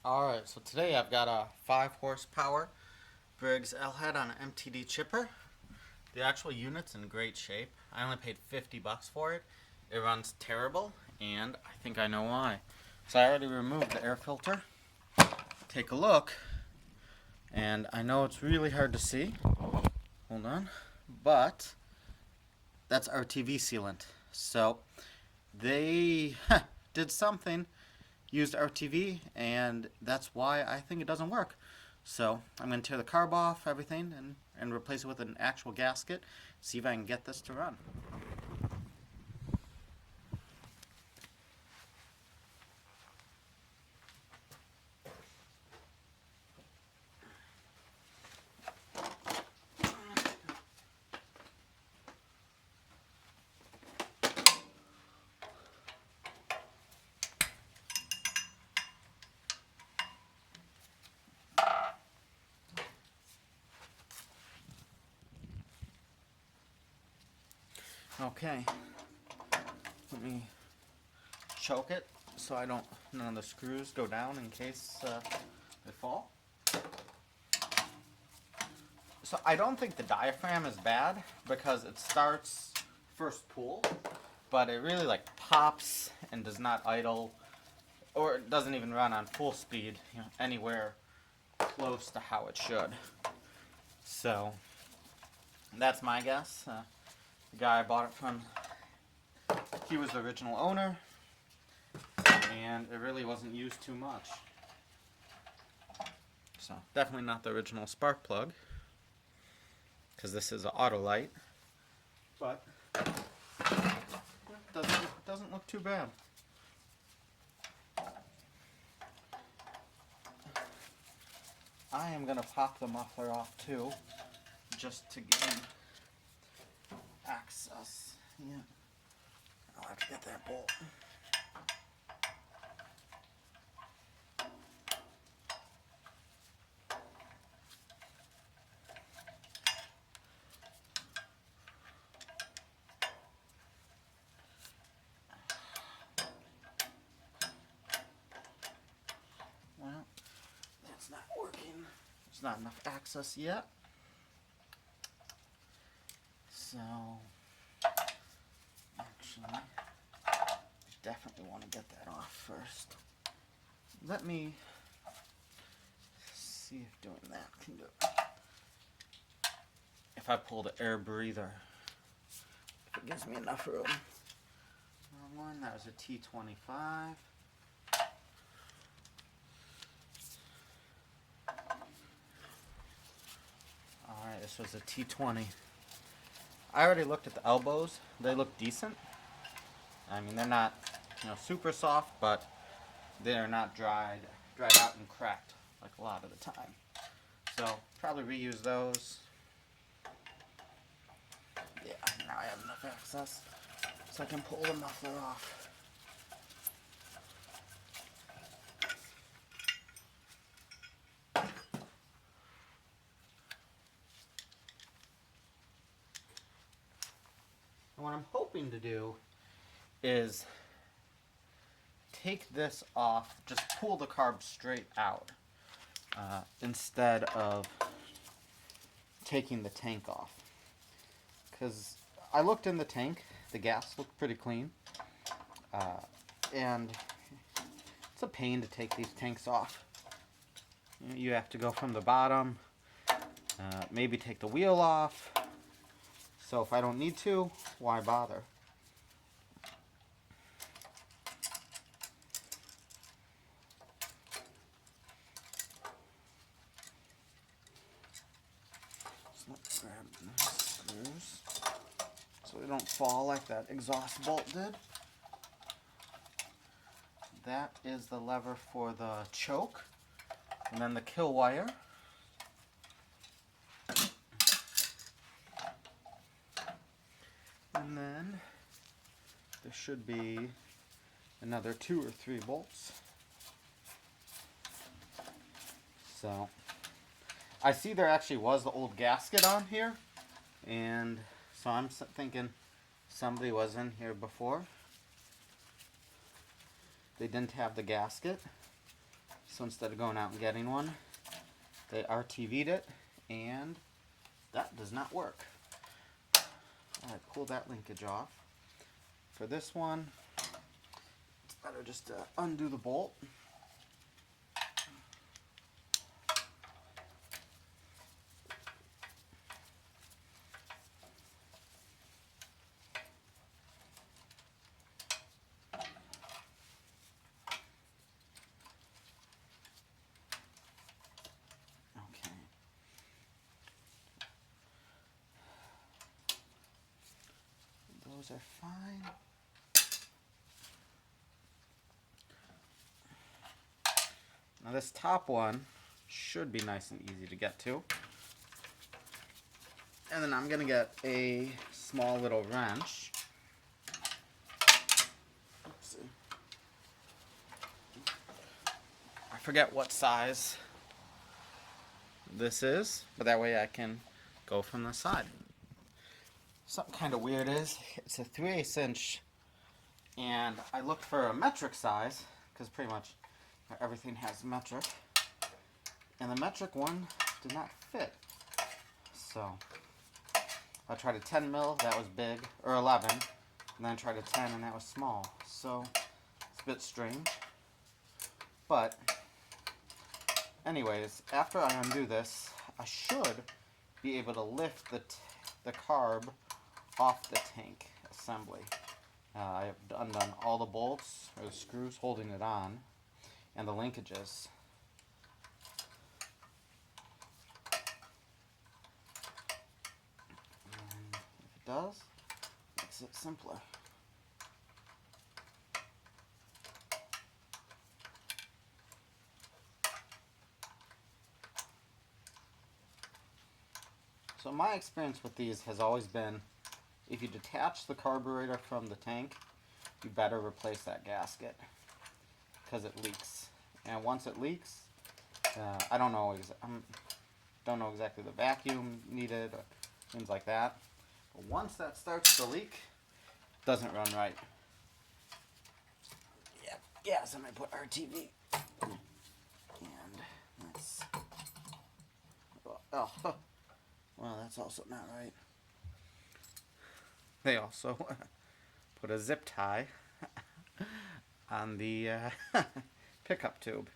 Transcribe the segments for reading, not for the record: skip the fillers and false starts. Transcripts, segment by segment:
Alright, so today I've got a 5 horsepower Briggs L-head on an MTD Chipper. The actual unit's in great shape. I only paid $50 for it. It runs terrible, and I think I know why. So I already removed the air filter. Take a look, and I know it's really hard to see. Hold on. But that's our TV sealant. So they did something, used RTV, and that's why I think it doesn't work. So I'm going to tear the carb off, everything, and replace it with an actual gasket, see if I can get this to run. Okay, let me choke it so none of the screws go down in case they fall. So I don't think the diaphragm is bad because it starts first pull, but it really pops and does not idle, or it doesn't even run on full speed, anywhere close to how it should. So that's my guess. The guy I bought it from, he was the original owner, and it really wasn't used too much. So definitely not the original spark plug, because this is an auto light, but it doesn't look too bad. I am going to pop the muffler off too, just to gain access. Yeah, I'll have to get that bolt. Well, that's not working. There's not enough access yet. So, actually, I definitely want to get that off first. Let me see if doing that can do it. If I pull the air breather, if it gives me enough room. Wrong one, that was a T25. Alright, this was a T20. I already looked at the elbows. They look decent. I mean, they're not, super soft, but they're not dried out and cracked like a lot of the time. So probably reuse those. Yeah, now I have enough access, so I can pull the muffler off. And what I'm hoping to do is take this off, just pull the carb straight out, instead of taking the tank off. Because I looked in the tank, the gas looked pretty clean, and it's a pain to take these tanks off. You have to go from the bottom, maybe take the wheel off. So if I don't need to, why bother? So let's grab the screws so they don't fall like that exhaust bolt did. That is the lever for the choke, and then the kill wire. And then there should be another 2 or 3 bolts. So I see there actually was the old gasket on here, and so I'm thinking somebody was in here before. They didn't have the gasket, So instead of going out and getting one, they RTV'd it, and that does not work. Alright, pull that linkage off. For this one, it's better just to undo the bolt. Those are fine. Now this top one should be nice and easy to get to. And then I'm going to get a small little wrench. Oopsie. I forget what size this is, but that way I can go from the side. Something kind of weird is, it's a 3/8 inch, and I looked for a metric size, because pretty much everything has metric, and the metric one did not fit. So, I tried a 10 mil, that was big, or 11, and then I tried a 10, and that was small. So, it's a bit strange. But, anyways, after I undo this, I should be able to lift the carb off the tank assembly. I've undone all the bolts or the screws holding it on and the linkages. And if it does, it makes it simpler. So my experience with these has always been, if you detach the carburetor from the tank, you better replace that gasket, because it leaks. And once it leaks, I don't know exactly the vacuum needed or things like that. But once that starts to leak, it doesn't run right. Yep, yes, I'm gonna put RTV. And that's well, that's also not right. They also put a zip tie on the pickup tube.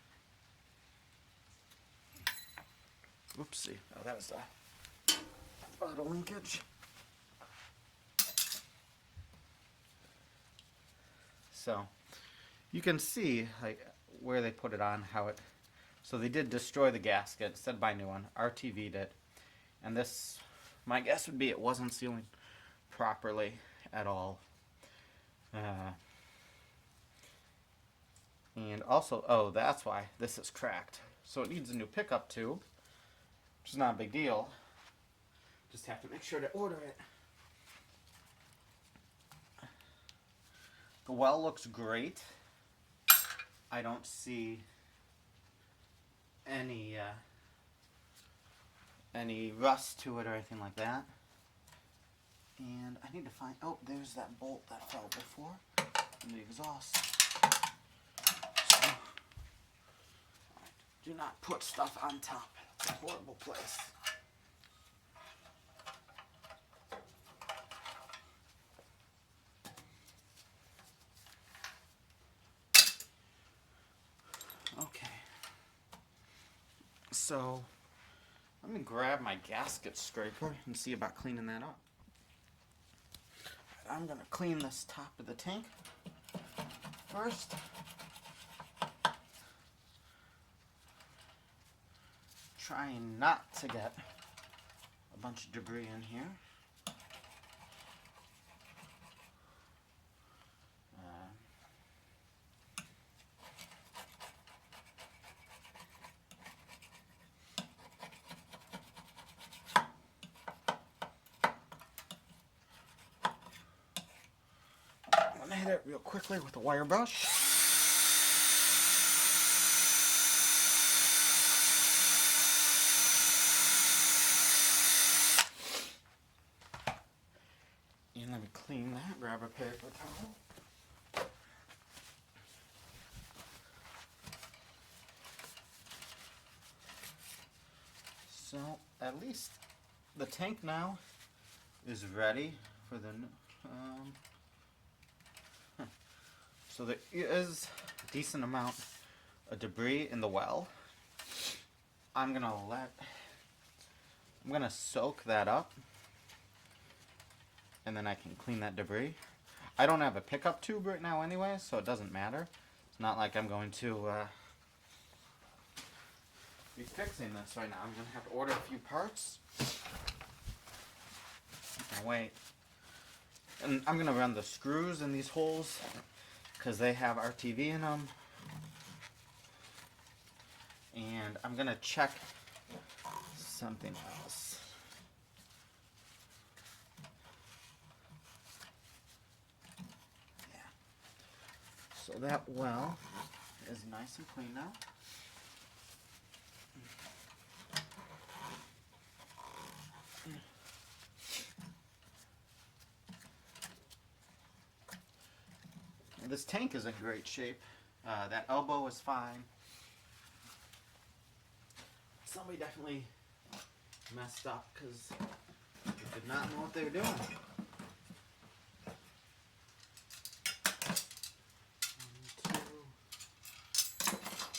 Oopsie. Oh, that was the auto linkage. So, you can see like where they put it on, how it... So they did destroy the gasket, instead of buy a new one, RTV'd it. And this, my guess would be it wasn't sealing properly at all. And also, oh, that's why this is cracked. So it needs a new pickup tube, which is not a big deal. Just have to make sure to order it. The well looks great. I don't see any rust to it or anything like that. And I need to find, oh, there's that bolt that fell before in the exhaust. So, do not put stuff on top. It's a horrible place. Okay. So, let me grab my gasket scraper and see about cleaning that up. I'm going to clean this top of the tank first. Trying not to get a bunch of debris in here. I'm going to hit it real quickly with a wire brush. And let me clean that, grab a paper towel. So at least the tank now is ready for the so there is a decent amount of debris in the well. I'm gonna soak that up, and then I can clean that debris. I don't have a pickup tube right now anyway, so it doesn't matter. It's not like I'm going to be fixing this right now. I'm gonna have to order a few parts. And wait. And I'm gonna run the screws in these holes because they have RTV in them. And I'm gonna check something else. Yeah. So that well is nice and clean now. This tank is in great shape. That elbow is fine. Somebody definitely messed up because they did not know what they were doing. 1, 2,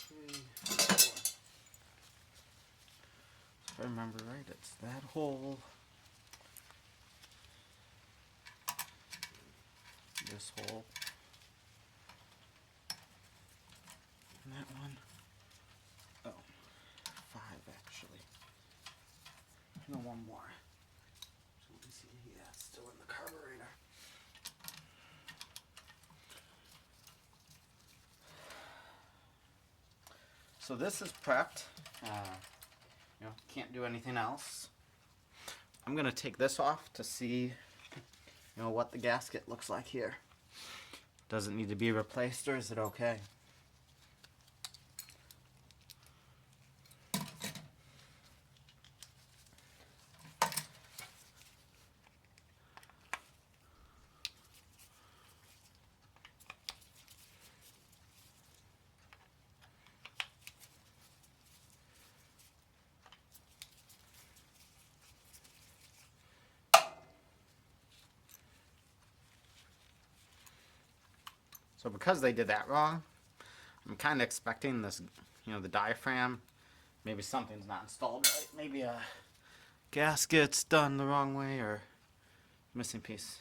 3, 4. If I remember right, it's that hole. This hole. And that one. Oh, 5 actually. No, one more. So let me see. Yeah, it's still in the carburetor. So this is prepped. Can't do anything else. I'm gonna take this off to see, what the gasket looks like here. Does it need to be replaced, or is it okay? So because they did that wrong, I'm kind of expecting this, the diaphragm, maybe something's not installed right. Maybe a gasket's done the wrong way or missing piece.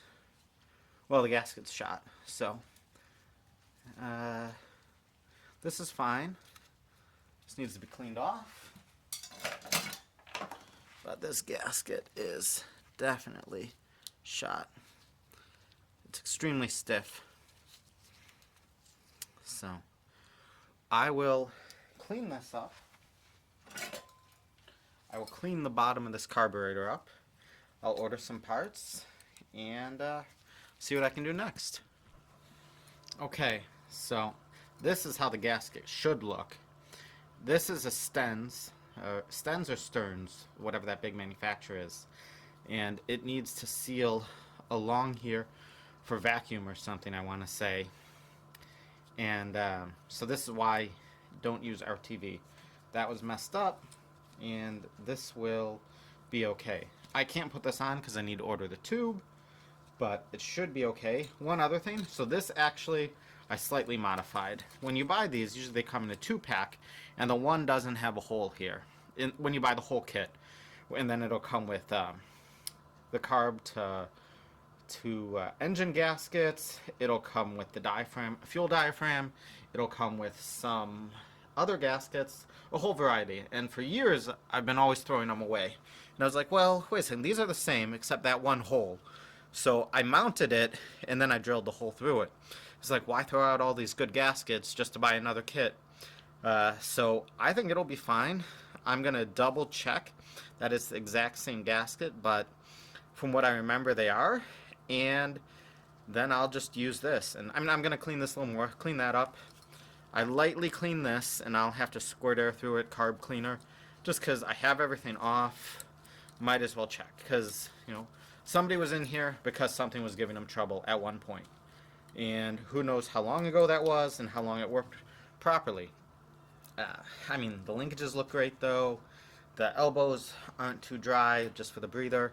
Well, the gasket's shot, so this is fine. This needs to be cleaned off. But this gasket is definitely shot. It's extremely stiff. So I will clean this up. I will clean the bottom of this carburetor up. I'll order some parts and see what I can do next. Okay, so this is how the gasket should look. This is a Stens or Stearns, whatever that big manufacturer is. And it needs to seal along here for vacuum or something, I want to say. And so this is why don't use RTV. That was messed up, and this will be okay. I can't put this on because I need to order the tube, but it should be okay. One other thing, so this actually I slightly modified. When you buy these, usually they come in a 2-pack, and the one doesn't have a hole here. When you buy the whole kit, and then it'll come with the carb to engine gaskets. It'll come with the diaphragm, fuel diaphragm. It'll come with some other gaskets, a whole variety. And for years, I've been always throwing them away. And I was like, well, wait a second, these are the same except that one hole. So I mounted it, and then I drilled the hole through it. It's like, why throw out all these good gaskets just to buy another kit? So I think it'll be fine. I'm going to double check that it's the exact same gasket, but from what I remember, they are. And then I'll just use this. And I'm going to clean this a little more, clean that up. I lightly clean this, and I'll have to squirt air through it, carb cleaner, just because I have everything off. Might as well check, because, somebody was in here because something was giving them trouble at one point. And who knows how long ago that was and how long it worked properly. The linkages look great, though. the elbows aren't too dry, just for the breather.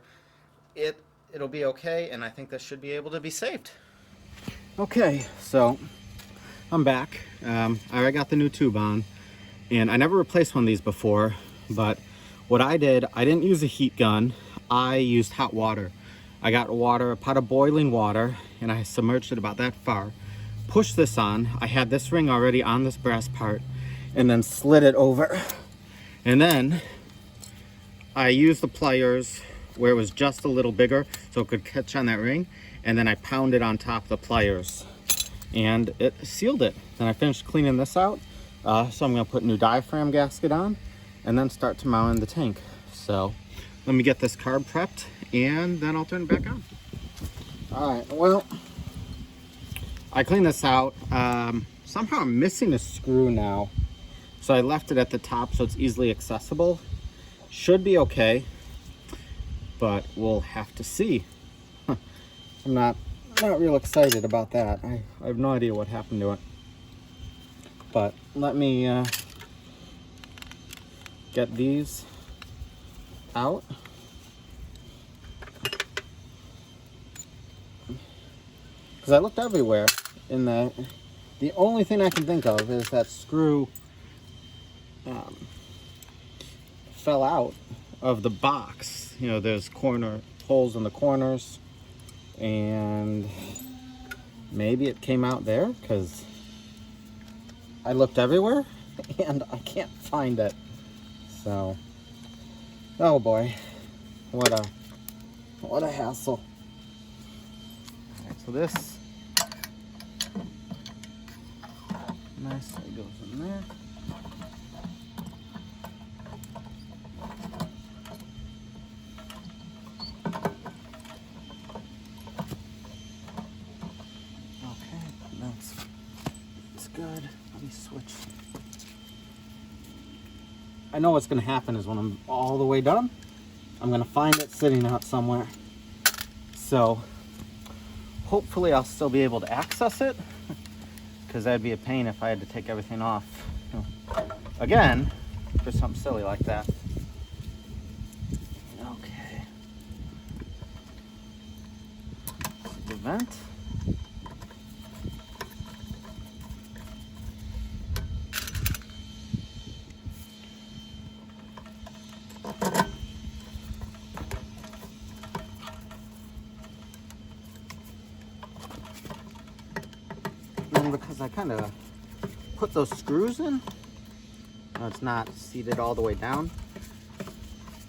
It'll be okay, and I think this should be able to be saved. Okay, so I'm back. I got the new tube on, and I never replaced one of these before, but what I did, I didn't use a heat gun. I used hot water. I got water, a pot of boiling water, and I submerged it about that far. Pushed this on. I had this ring already on this brass part, and then slid it over. And then I used the pliers where it was just a little bigger so it could catch on that ring, and then I pounded on top of the pliers and it sealed it. Then I finished cleaning this out, so I'm gonna put new diaphragm gasket on and then start to mount in the tank. So let me get this carb prepped and then I'll turn it back on. All right, well, I cleaned this out. Somehow I'm missing a screw now, so I left it at the top so it's easily accessible. Should be okay, but we'll have to see. I'm not real excited about that. I have no idea what happened to it. But let me get these out. Because I looked everywhere, and the only thing I can think of is that screw fell out of the box. You know, there's holes in the corners, and maybe it came out there, because I looked everywhere and I can't find it. So, oh boy, what a hassle. All right, so this nicely goes in there. It's good. Let me switch. I know what's going to happen is when I'm all the way done, I'm going to find it sitting out somewhere. So hopefully I'll still be able to access it, because that'd be a pain if I had to take everything off again for something silly like that. Okay. The vent. Because I kind of put those screws in, it's not seated all the way down,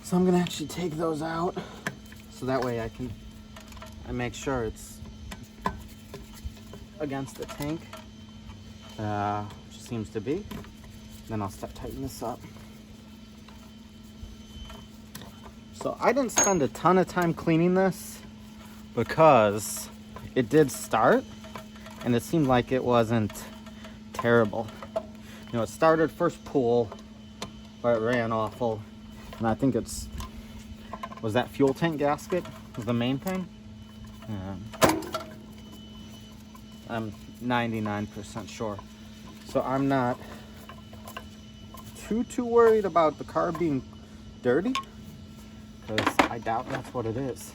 so I'm gonna actually take those out so that way I make sure it's against the tank, which seems to be. Then I'll start tightening this up. So I didn't spend a ton of time cleaning this because it did start, and it seemed like it wasn't terrible. You know, it started first pull, but it ran awful. And I think was that fuel tank gasket was the main thing? I'm 99% sure. So I'm not too worried about the carb being dirty, because I doubt that's what it is.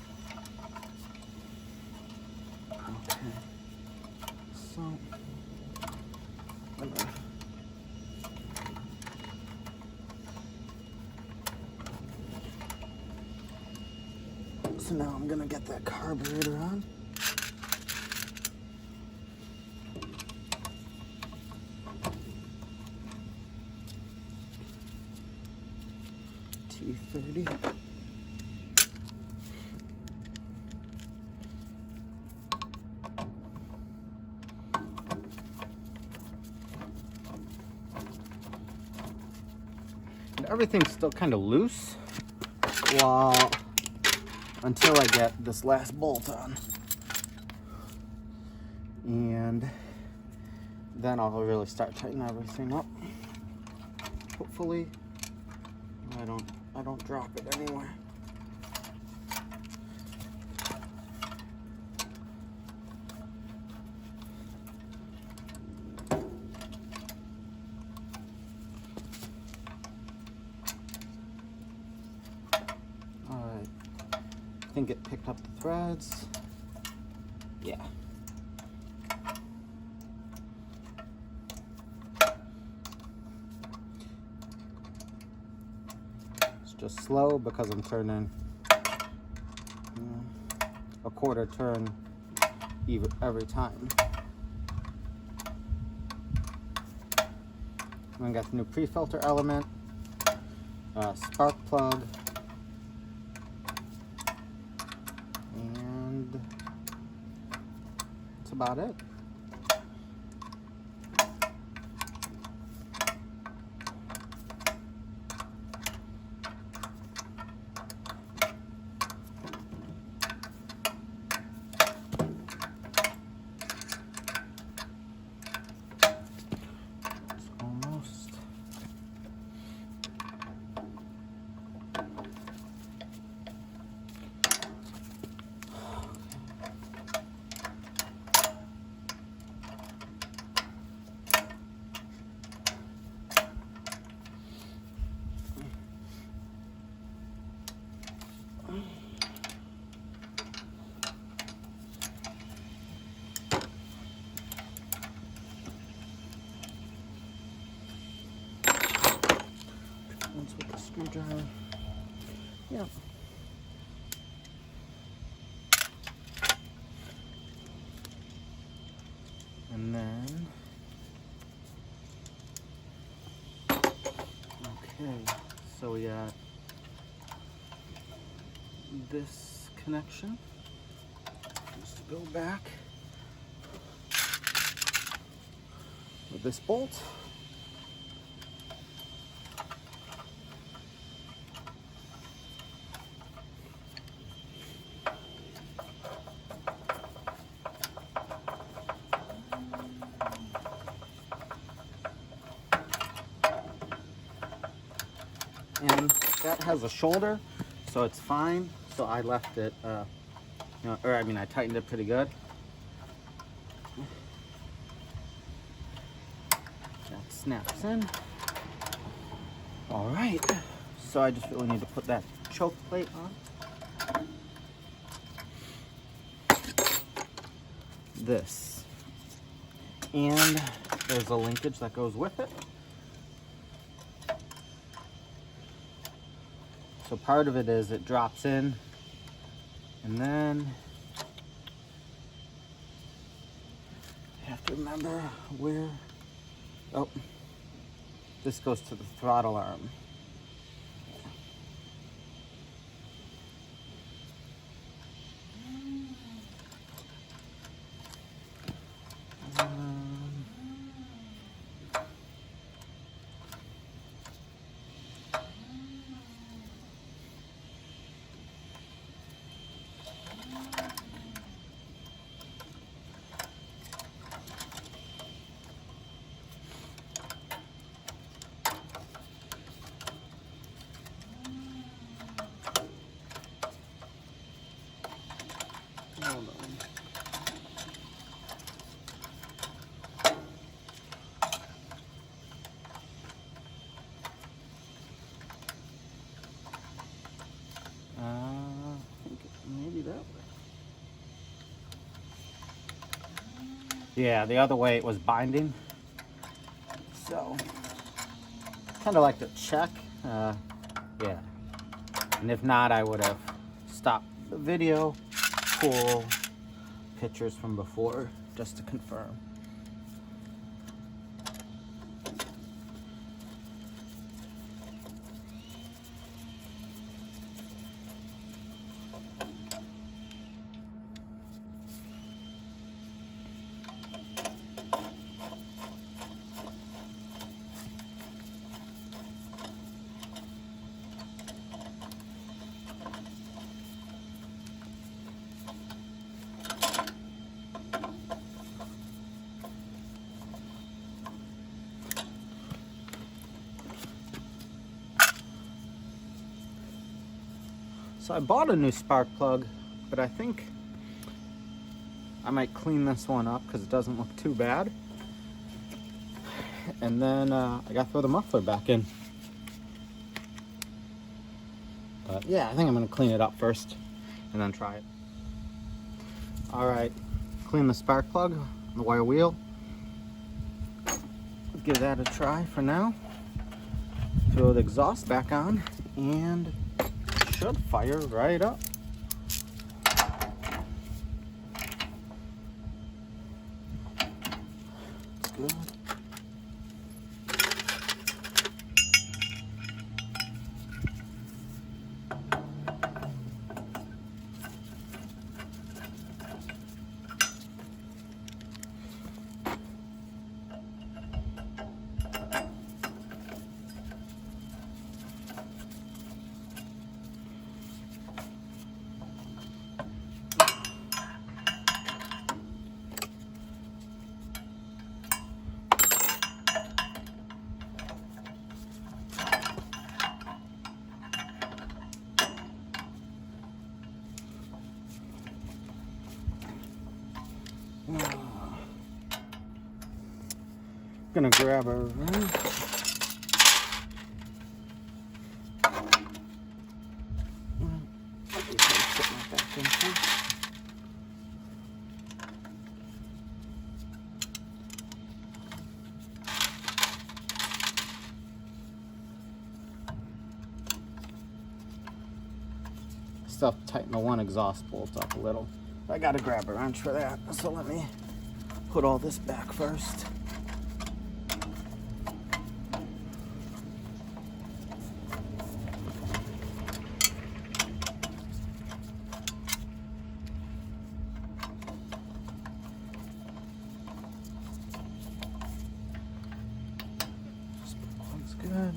So now I'm gonna get that carburetor on. T30. And everything's still kind of loose until I get this last bolt on. And then I'll really start tightening everything up. Hopefully I don't drop it anywhere. think it picked up the threads. Yeah. It's just slow because I'm turning a quarter turn every time. I got the new pre-filter element, spark plug, and that's about it. With the screwdriver. Yeah. And then, okay, so we got this connection. Just to go back with this bolt. And that has a shoulder, so it's fine. So I left it, I tightened it pretty good. That snaps in. All right, so I just really need to put that choke plate on. This. And there's a linkage that goes with it. So part of it is it drops in, and then you have to remember where, oh, this goes to the throttle arm. Hold on. I think maybe that way. Yeah, the other way it was binding. So, kind of like to check. Yeah. And if not, I would have stopped the video, pull pictures from before just to confirm. So I bought a new spark plug, but I think I might clean this one up because it doesn't look too bad. And then I got to throw the muffler back in. But yeah, I think I'm going to clean it up first. and then try it. All right, clean the spark plug, the wire wheel. Give that a try for now. Throw the exhaust back on, and it should fire right up. It's good. Gonna grab a still have to tighten the one exhaust bolt up a little. I gotta grab a wrench for that, so let me put all this back first. Looks good.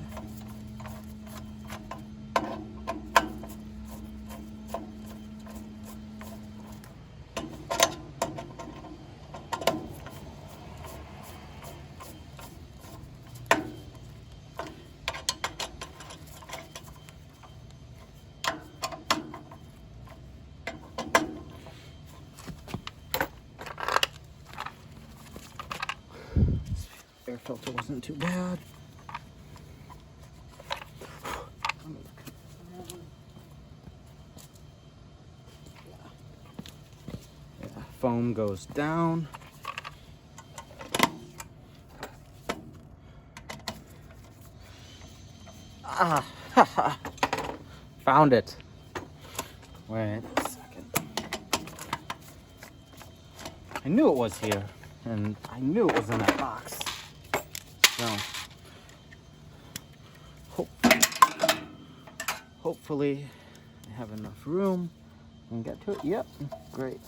Air filter wasn't too bad. Yeah, foam goes down. Ah, found it. Wait a second. I knew it was here, and I knew it was in that box. So, hopefully I have enough room and get to it. Yep, great.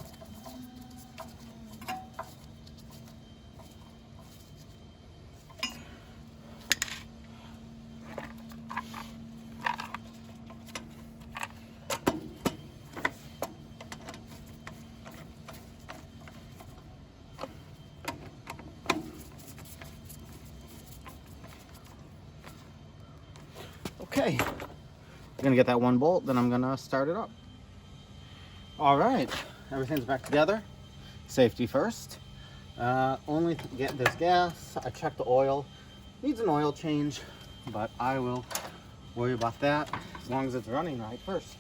Okay, I'm gonna get that one bolt, then I'm gonna start it up. All right, everything's back together. Safety first. Only to get this gas. I checked the oil. Needs an oil change, but I will worry about that as long as it's running right first.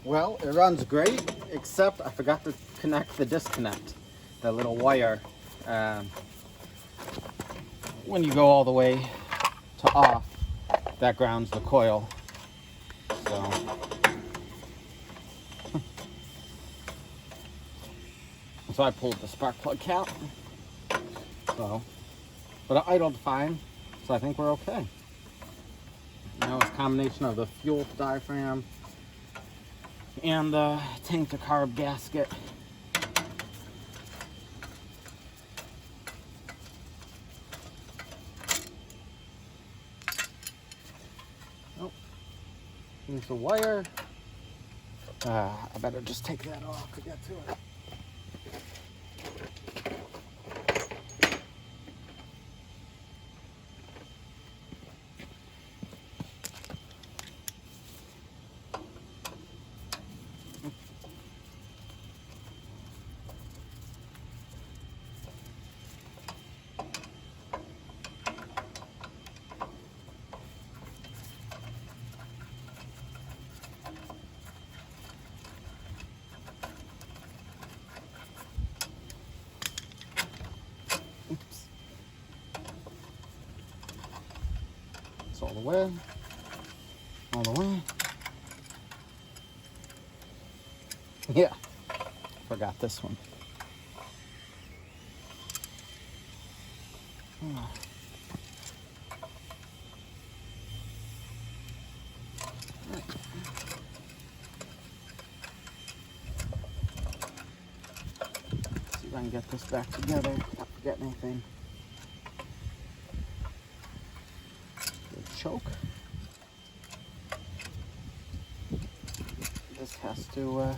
Well, it runs great, except I forgot to connect the disconnect, that little wire. When you go all the way to off, that grounds the coil. So I pulled the spark plug cap. But it idled fine, so I think we're okay. You know, it's a combination of the fuel diaphragm and the tank to carb gasket. Oh, here's the wire. I better just take that off to get to it. Oops. It's all the way. All the way. Yeah. Forgot this one. Oh. Right. See if I can get this back together. Not forget anything. The choke. This has to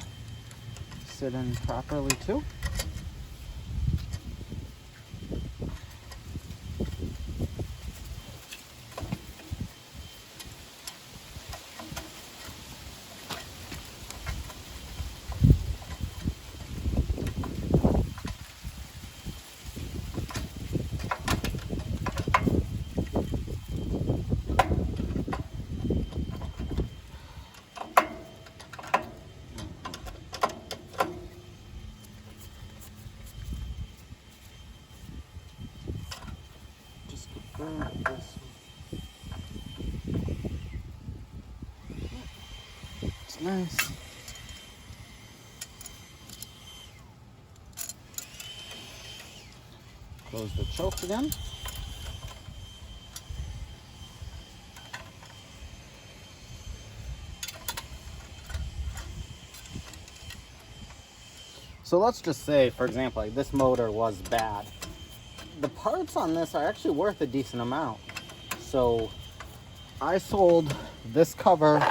sit in properly too. This. It's nice. Close the choke again. So let's just say, for example, like this motor was bad. The parts on this are actually worth a decent amount. So I sold this cover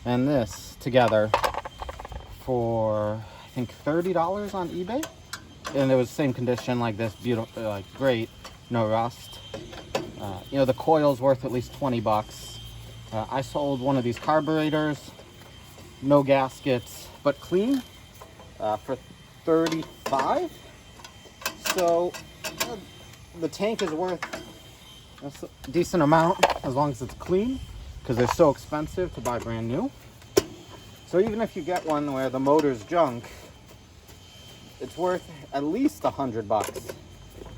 and this together for I think $30 on eBay, and it was the same condition, like this, beautiful, like great, no rust. You know, the coil's worth at least 20 bucks. I sold one of these carburetors, no gaskets, but clean, for 35. So the tank is worth a decent amount as long as it's clean, because they're so expensive to buy brand new. So even if you get one where the motor's junk, it's worth at least 100 bucks.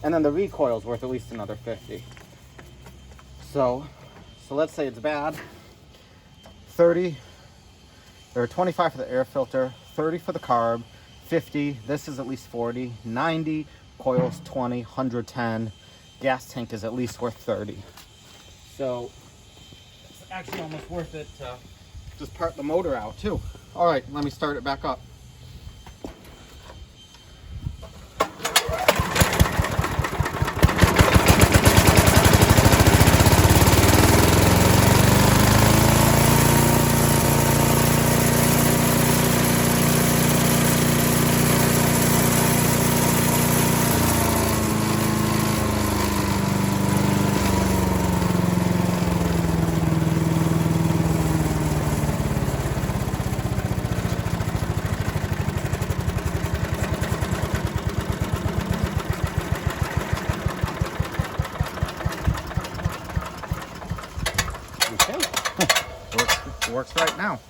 And then the recoil's worth at least another 50. So let's say it's bad. 30 or 25 for the air filter, 30 for the carb, 50, this is at least 40, 90, coil's 20, 110, gas tank is at least worth 30. So it's actually almost worth it to just part the motor out too. All right, let me start it back up. Works right now.